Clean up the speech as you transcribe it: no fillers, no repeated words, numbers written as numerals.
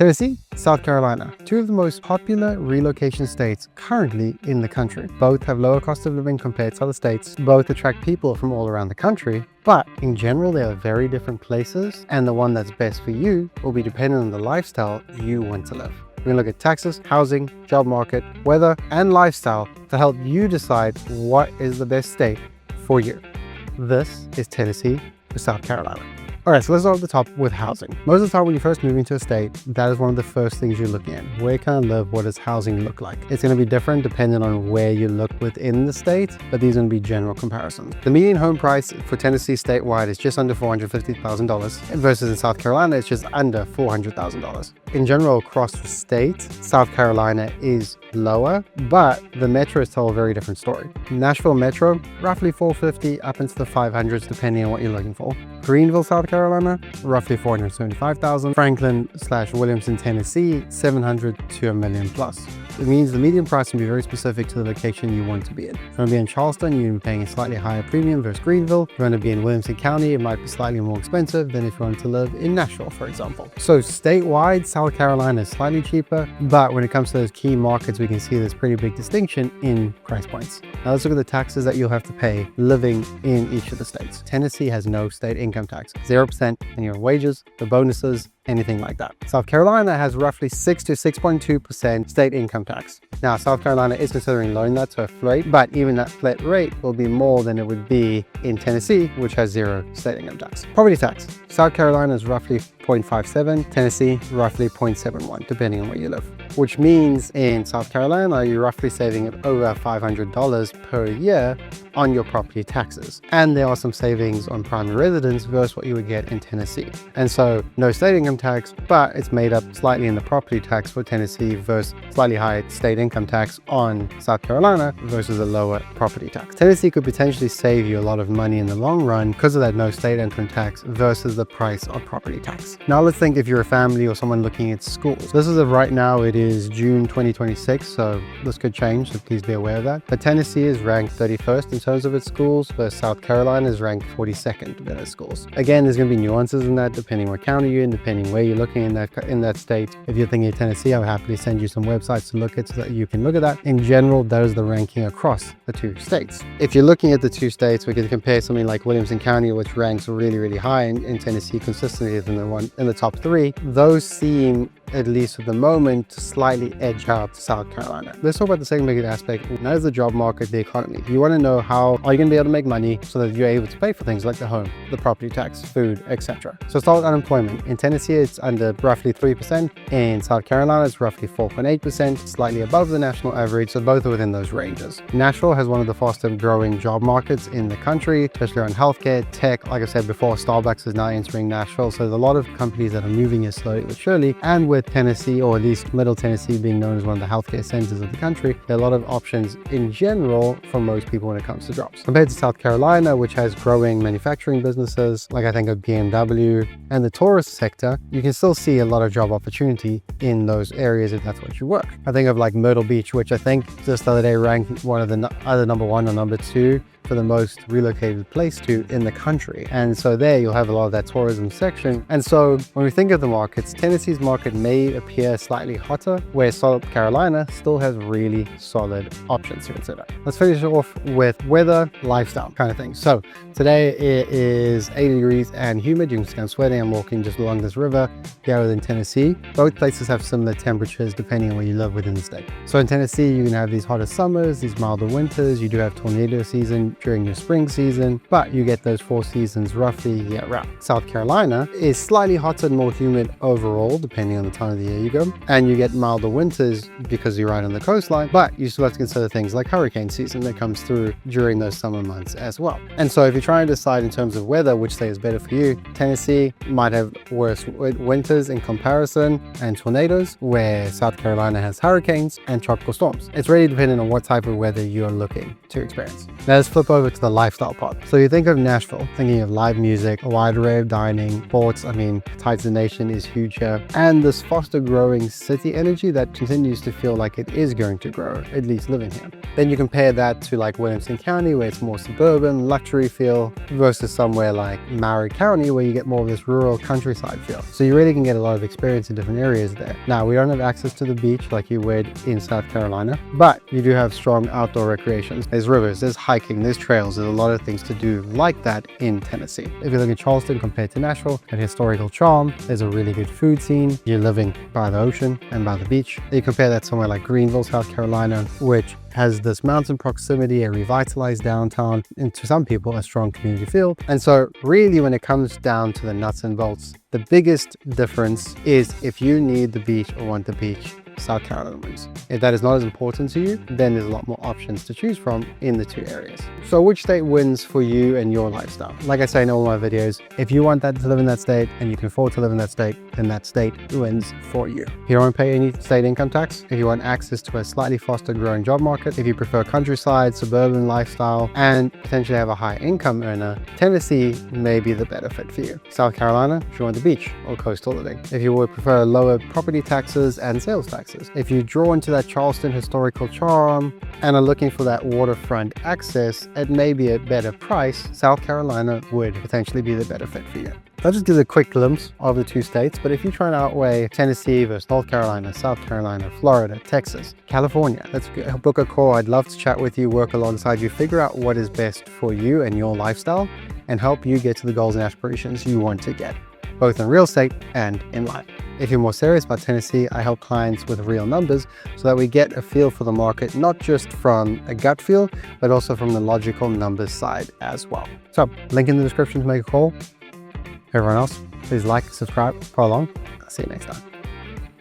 Tennessee, South Carolina, two of the most popular relocation states currently in the country. Both have lower cost of living compared to other states. Both attract people from all around the country. But in general, they are very different places, and the one that's best for you will be dependent on the lifestyle you want to live. We're going to look at taxes, housing, job market, weather, and lifestyle to help you decide what is the best state for you. This is Tennessee or South Carolina. All right, so let's start at the top with housing. Most of the time when you first move into a state, that is one of the first things you're looking at. Where can I live? What does housing look like? It's going to be different depending on where you look within the state, but these are going to be general comparisons. The median home price for Tennessee statewide is just under $450,000 versus in South Carolina, it's just under $400,000. In general, across the state, South Carolina is lower, but the metro is told a very different story. Nashville metro, roughly $450,000 up into the $500s depending on what you're looking for. Greenville, South Carolina, roughly $475,000. Franklin/Williamson, Tennessee, $700,000 to $1 million plus. It means the median price can be very specific to the location you want to be in. If you want to be in Charleston, you're paying a slightly higher premium versus Greenville. If you want to be in Williamson County, it might be slightly more expensive than if you want to live in Nashville, for example. So statewide, South Carolina is slightly cheaper, but when it comes to those key markets, we can see there's pretty big distinction in price points. Now let's look at the taxes that you'll have to pay living in each of the states. Tennessee has no state income tax, 0% on your wages, the bonuses, anything like that. South Carolina has roughly 6 to 6.2% state income tax. Now, South Carolina is considering lowering that to a flat, but even that flat rate will be more than it would be in Tennessee, which has 0 state income tax. Property tax. South Carolina is roughly 0.57, Tennessee roughly 0.71, depending on where you live. Which means in South Carolina, you're roughly saving over $500 per year on your property taxes. And there are some savings on primary residence versus what you would get in Tennessee. And so no state income tax, but it's made up slightly in the property tax for Tennessee versus slightly higher state income tax on South Carolina versus a lower property tax. Tennessee could potentially save you a lot of money in the long run because of that no state income tax versus the price of property tax. Now let's think if you're a family or someone looking at schools. This is right now, it is June 2026, so this could change, so please be aware of that. But Tennessee is ranked 31st in terms of its schools, but South Carolina is ranked 42nd in its schools. Again, there's going to be nuances in that depending what county you're in, depending where you're looking in that state. If you're thinking of Tennessee, I'll happily send you some websites to look at so that you can look at that. In general, that is the ranking across the two states. If you're looking at the two states, we can compare something like Williamson County, which ranks really, really high in Tennessee consistently in the top 3. Those seem, at least at the moment, to slightly edge out South Carolina. Let's talk about the second big aspect, and that is the job market, the economy. You want to know how are you going to be able to make money so that you're able to pay for things like the home, the property tax, food, etc. So start with unemployment. In Tennessee, it's under roughly 3%. In South Carolina, it's roughly 4.8%, slightly above the national average, so both are within those ranges. Nashville has one of the fastest growing job markets in the country, especially around healthcare, tech. Like I said before, Starbucks is now entering Nashville, so there's a lot of companies that are moving here slowly but surely. And with Tennessee, or at least Middle Tennessee, being known as one of the healthcare centers of the country, there are a lot of options in general for most people when it comes to jobs. Compared to South Carolina, which has growing manufacturing businesses, like I think of BMW and the tourist sector, you can still see a lot of job opportunity in those areas if that's what you work. I think of like Myrtle Beach, which I think just the other day ranked one of the either number 1 or number 2 for the most relocated place to in the country. And so there you'll have a lot of that tourism section. And so when we think of the markets, Tennessee's market may appear slightly hotter, where South Carolina still has really solid options to consider. Let's finish off with weather, lifestyle kind of thing. So today it is 80 degrees and humid. You can see I'm sweating. I'm walking just along this river here within Tennessee. Both places have similar temperatures depending on where you live within the state. So in Tennessee, you can have these hotter summers, these milder winters. You do have tornado season during your spring season, but you get those 4 seasons roughly year round. South Carolina is slightly hotter and more humid overall, depending on the time of the year you go, and you get milder winters because you're right on the coastline, but you still have to consider things like hurricane season that comes through during those summer months as well. And so if you're trying to decide in terms of weather, which state is better for you, Tennessee might have worse winters in comparison and tornadoes, where South Carolina has hurricanes and tropical storms. It's really dependent on what type of weather you're looking to experience. Now let's flip flip over to the lifestyle part. So you think of Nashville, thinking of live music, a wide array of dining, sports. I mean, tides of the nation is huge here, and this faster growing city energy that continues to feel like it is going to grow, at least living here. Then you compare that to like Williamson County, where it's more suburban, luxury feel, versus somewhere like Maury County, where you get more of this rural countryside feel. So you really can get a lot of experience in different areas there. Now, we don't have access to the beach like you would in South Carolina, but you do have strong outdoor recreations. There's rivers, there's hiking, there's trails, there's a lot of things to do like that in Tennessee. If you look at Charleston compared to Nashville, at historical charm, there's a really good food scene. You're living by the ocean and by the beach. You compare that somewhere like Greenville, South Carolina, which has this mountain proximity, a revitalized downtown, and to some people a strong community feel. And so really when it comes down to the nuts and bolts, the biggest difference is if you need the beach or want the beach, South Carolina wins. If that is not as important to you, then there's a lot more options to choose from in the two areas. So which state wins for you and your lifestyle? Like I say in all my videos, if you want that to live in that state and you can afford to live in that state, then that state wins for you. If you don't want to pay any state income tax, if you want access to a slightly faster growing job market, if you prefer countryside, suburban lifestyle, and potentially have a high income earner, Tennessee may be the better fit for you. South Carolina, if you want the beach or coastal living. If you would prefer lower property taxes and sales taxes. If you draw into that Charleston historical charm and are looking for that waterfront access at maybe a better price, South Carolina would potentially be the better fit for you. That just gives a quick glimpse of the two states, but if you try and outweigh Tennessee versus North Carolina, South Carolina, Florida, Texas, California, let's book a call. I'd love to chat with you, work alongside you, figure out what is best for you and your lifestyle, and help you get to the goals and aspirations you want to get, both in real estate and in life. If you're more serious about Tennessee, I help clients with real numbers so that we get a feel for the market, not just from a gut feel, but also from the logical numbers side as well. So, link in the description to make a call. Everyone else, please like, subscribe, follow along. I'll see you next time.